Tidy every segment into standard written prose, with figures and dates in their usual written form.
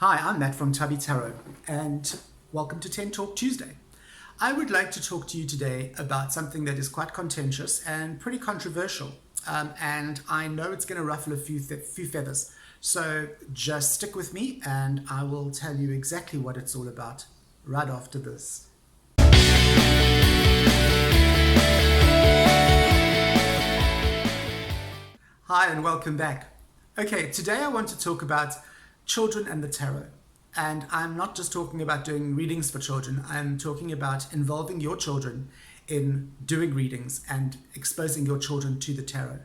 Hi, I'm Matt from Tubby Tarot, and welcome to 10 Talk Tuesday. I would like to talk to you today about something that is quite contentious and pretty controversial, and I know it's going to ruffle a few feathers. So just stick with me, and I will tell you exactly what it's all about right after this. Hi, and welcome back. Okay, today I want to talk about children and the tarot. And I'm not just talking about doing readings for children, I'm talking about involving your children in doing readings and exposing your children to the tarot.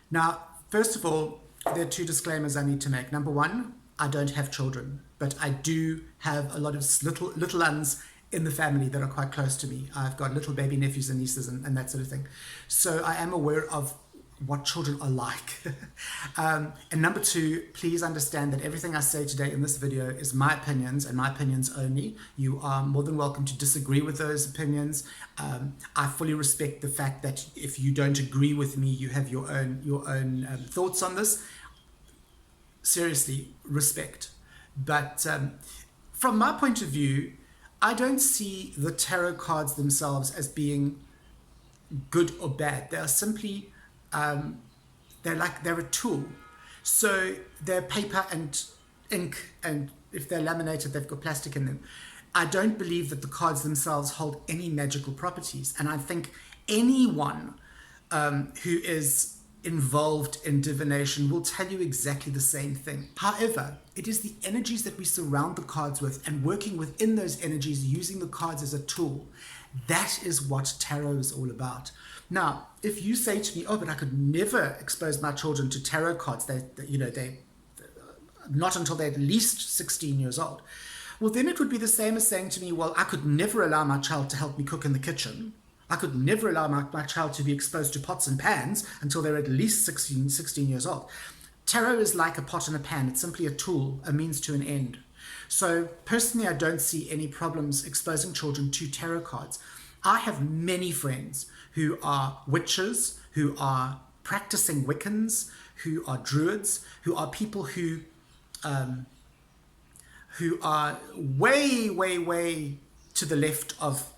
Now, first of all, there are two disclaimers I need to make. Number one, I don't have children, but I do have a lot of little ones in the family that are quite close to me. I've got little baby nephews and nieces and that sort of thing. So I am aware of what children are like. And number two, please understand that everything I say today in this video is my opinions and my opinions only. You are more than welcome to disagree with those opinions. I fully respect the fact that if you don't agree with me, you have your own thoughts on this. Seriously, respect. But from my point of view, I don't see the tarot cards themselves as being good or bad. They are simply they're a tool. So they're paper and ink, and if they're laminated, they've got plastic in them. I don't believe that the cards themselves hold any magical properties, and I think anyone who is involved in divination will tell you exactly the same thing. However, it is the energies that we surround the cards with, and working within those energies, using the cards as a tool. That is what tarot is all about. Now, if you say to me, oh, but I could never expose my children to tarot cards, they not until they're at least 16 years old. Well, then it would be the same as saying to me, well, I could never allow my child to help me cook in the kitchen. I could never allow my child to be exposed to pots and pans until they're at least 16 years old. Tarot is like a pot and a pan. It's simply a tool, a means to an end. So personally, I don't see any problems exposing children to tarot cards. I have many friends who are witches, who are practicing Wiccans, who are druids, who are people who are way, way, way to the left of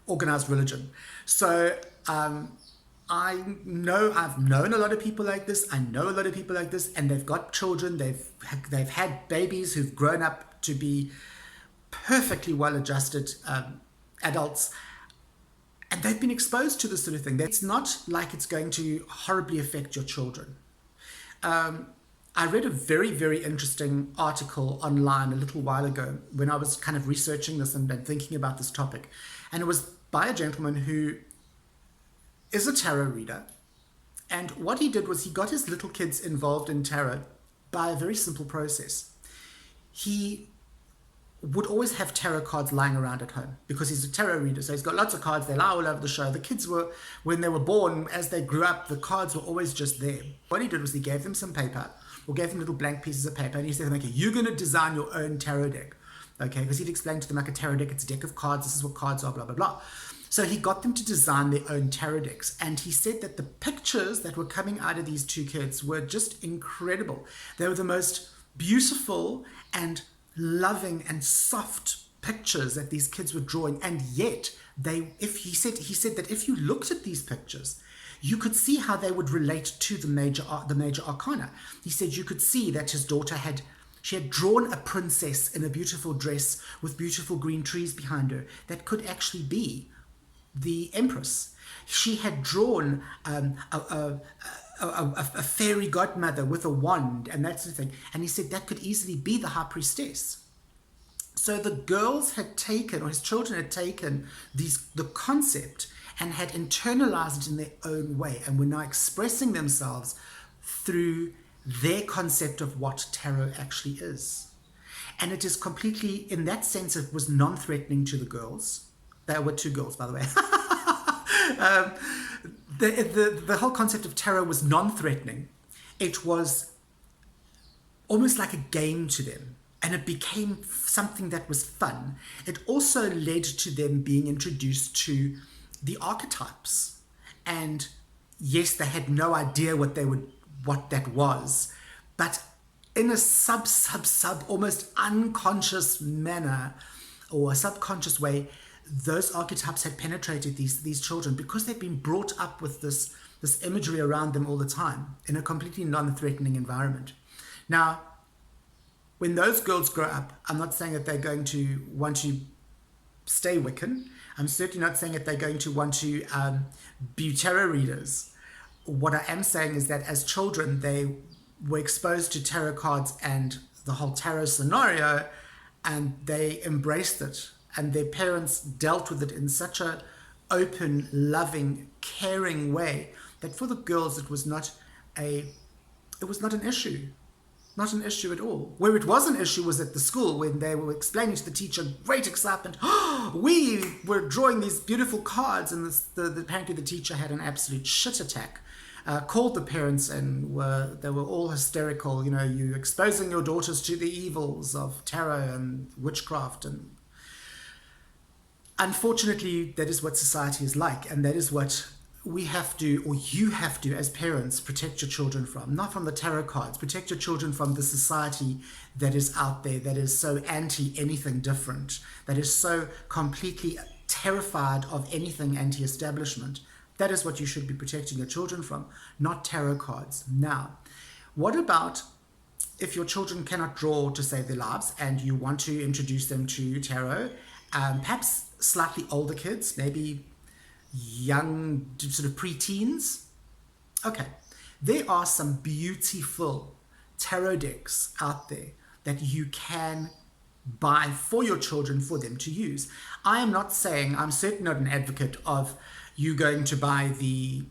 organized religion. So I've known a lot of people like this. I know a lot of people like this, and they've got children. They've had babies who've grown up to be perfectly well-adjusted adults, and they've been exposed to this sort of thing. It's not like it's going to horribly affect your children. I read a very, very interesting article online a little while ago when I was kind of researching this and thinking about this topic, and it was by a gentleman who is a tarot reader. And what he did was he got his little kids involved in tarot by a very simple process. He would always have tarot cards lying around at home because he's a tarot reader. So he's got lots of cards. They lie all over the show. The kids were, when they were born, as they grew up, the cards were always just there. What he did was he gave them some paper, or gave them little blank pieces of paper, and he said, okay, you're going to design your own tarot deck. Okay, because he'd explained to them like a tarot deck, it's a deck of cards, this is what cards are, blah, blah, blah. So he got them to design their own tarot decks, and he said that the pictures that were coming out of these two kids were just incredible. They were the most beautiful and loving and soft pictures that these kids were drawing, and yet he said that if you looked at these pictures, you could see how they would relate to the major arcana. He said you could see that his daughter had drawn a princess in a beautiful dress with beautiful green trees behind her that could actually be the Empress. She had drawn a fairy godmother with a wand and that sort of thing. And he said that could easily be the High Priestess. So the girls had taken, or his children had taken the concept and had internalized it in their own way, and were now expressing themselves through their concept of what tarot actually is. And it is completely, in that sense, it was non-threatening to the girls. There were two girls, by the way. The whole concept of tarot was non-threatening. It was almost like a game to them, and it became something that was fun. It also led to them being introduced to the archetypes, and yes, they had no idea what that was, but in a almost unconscious manner or a subconscious way, those archetypes had penetrated these children because they've been brought up with this imagery around them all the time in a completely non-threatening environment. Now, when those girls grow up, I'm not saying that they're going to want to stay Wiccan. I'm certainly not saying that they're going to want to be tarot readers. What I am saying is that as children, they were exposed to tarot cards and the whole tarot scenario, and they embraced it. And their parents dealt with it in such a open, loving, caring way that for the girls it was not an issue. Not an issue at all. Where it was an issue was at the school when they were explaining to the teacher, great excitement, oh, we were drawing these beautiful cards, and apparently the teacher had an absolute shit attack. Called the parents and they were all hysterical. You know, you exposing your daughters to the evils of tarot and witchcraft. And unfortunately, that is what society is like, and that is what we have to, or you have to, as parents, protect your children from. Not from the tarot cards. Protect your children from the society that is out there, that is so anti anything different, that is so completely terrified of anything anti-establishment. That is what you should be protecting your children from, not tarot cards. Now, what about if your children cannot draw to save their lives and you want to introduce them to tarot, perhaps slightly older kids, maybe young, sort of pre-teens? Okay, there are some beautiful tarot decks out there that you can buy for your children for them to use. I am not saying, I'm certainly not an advocate of you going to buy the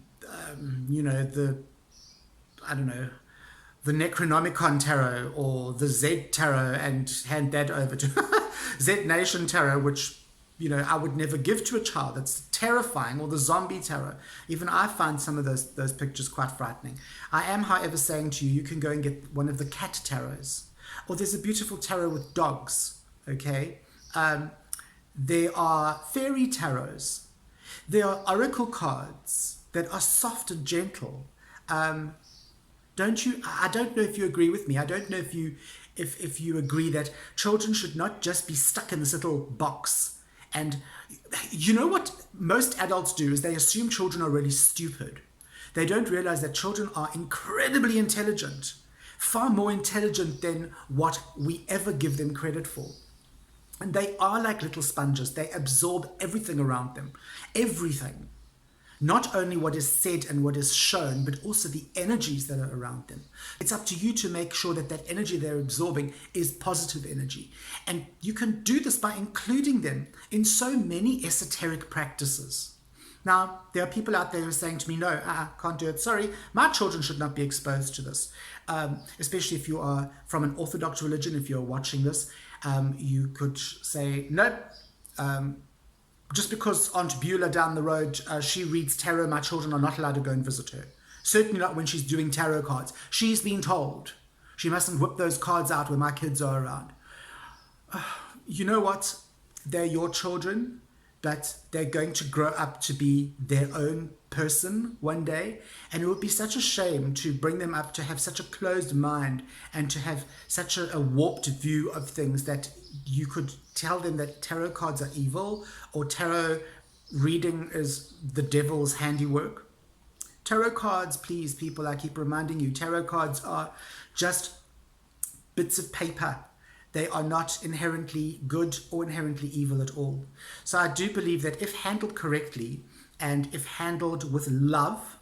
Necronomicon Tarot or the Z Tarot and hand that over to Z Nation Tarot, which, you know, I would never give to a child. It's terrifying. Or the Zombie Tarot. Even I find some of those pictures quite frightening. I am, however, saying to you, you can go and get one of the cat tarots. Or there's a beautiful tarot with dogs, okay? There are fairy tarots. There are oracle cards that are soft and gentle. I don't know if you agree with me. I don't know if you agree that children should not just be stuck in this little box. And you know what most adults do is they assume children are really stupid. They don't realize that children are incredibly intelligent, far more intelligent than what we ever give them credit for. And they are like little sponges. They absorb everything around them. Everything. Not only what is said and what is shown, but also the energies that are around them. It's up to you to make sure that that energy they're absorbing is positive energy. And you can do this by including them in so many esoteric practices. Now, there are people out there who are saying to me, no, can't do it. Sorry, my children should not be exposed to this. Especially if you are from an Orthodox religion, if you're watching this, you could say, no, just because Aunt Beulah down the road, she reads tarot, my children are not allowed to go and visit her. Certainly not when she's doing tarot cards. She's been told she mustn't whip those cards out when my kids are around. You know what? They're your children, but they're going to grow up to be their own person one day. And it would be such a shame to bring them up to have such a closed mind and to have such a warped view of things that you could tell them that tarot cards are evil or tarot reading is the devil's handiwork. Tarot cards, please, people, I keep reminding you, tarot cards are just bits of paper. They are not inherently good or inherently evil at all. So I do believe that if handled correctly and if handled with love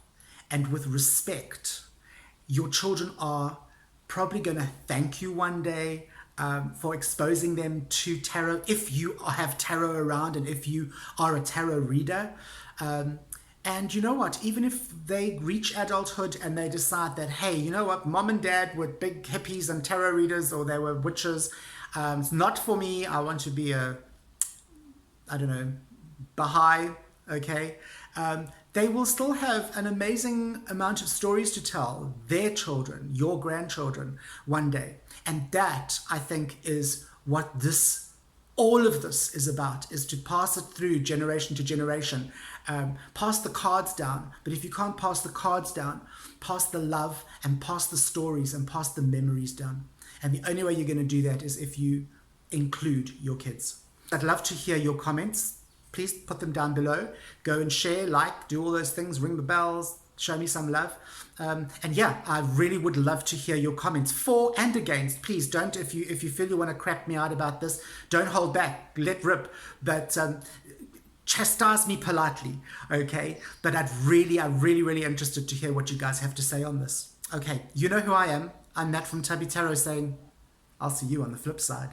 and with respect, your children are probably going to thank you one day for exposing them to tarot, if you have tarot around and if you are a tarot reader. And you know what, even if they reach adulthood and they decide that, hey, you know what, mom and dad were big hippies and tarot readers, or they were witches, it's not for me, I want to be Baha'i, okay? They will still have an amazing amount of stories to tell their children, your grandchildren, one day. And that, I think, is what all of this is about, is to pass it through generation to generation. Pass the cards down. But if you can't pass the cards down, pass the love and pass the stories and pass the memories down. And the only way you're going to do that is if you include your kids. I'd love to hear your comments. Please put them down below. Go and share, like, do all those things, ring the bells, show me some love. And yeah, I really would love to hear your comments for and against. Please don't, if you feel you want to crap me out about this, don't hold back, let rip. But chastise me politely, okay? But I'm really interested to hear what you guys have to say on this. Okay, you know who I am. I'm Matt from Tubby Tarot saying, I'll see you on the flip side.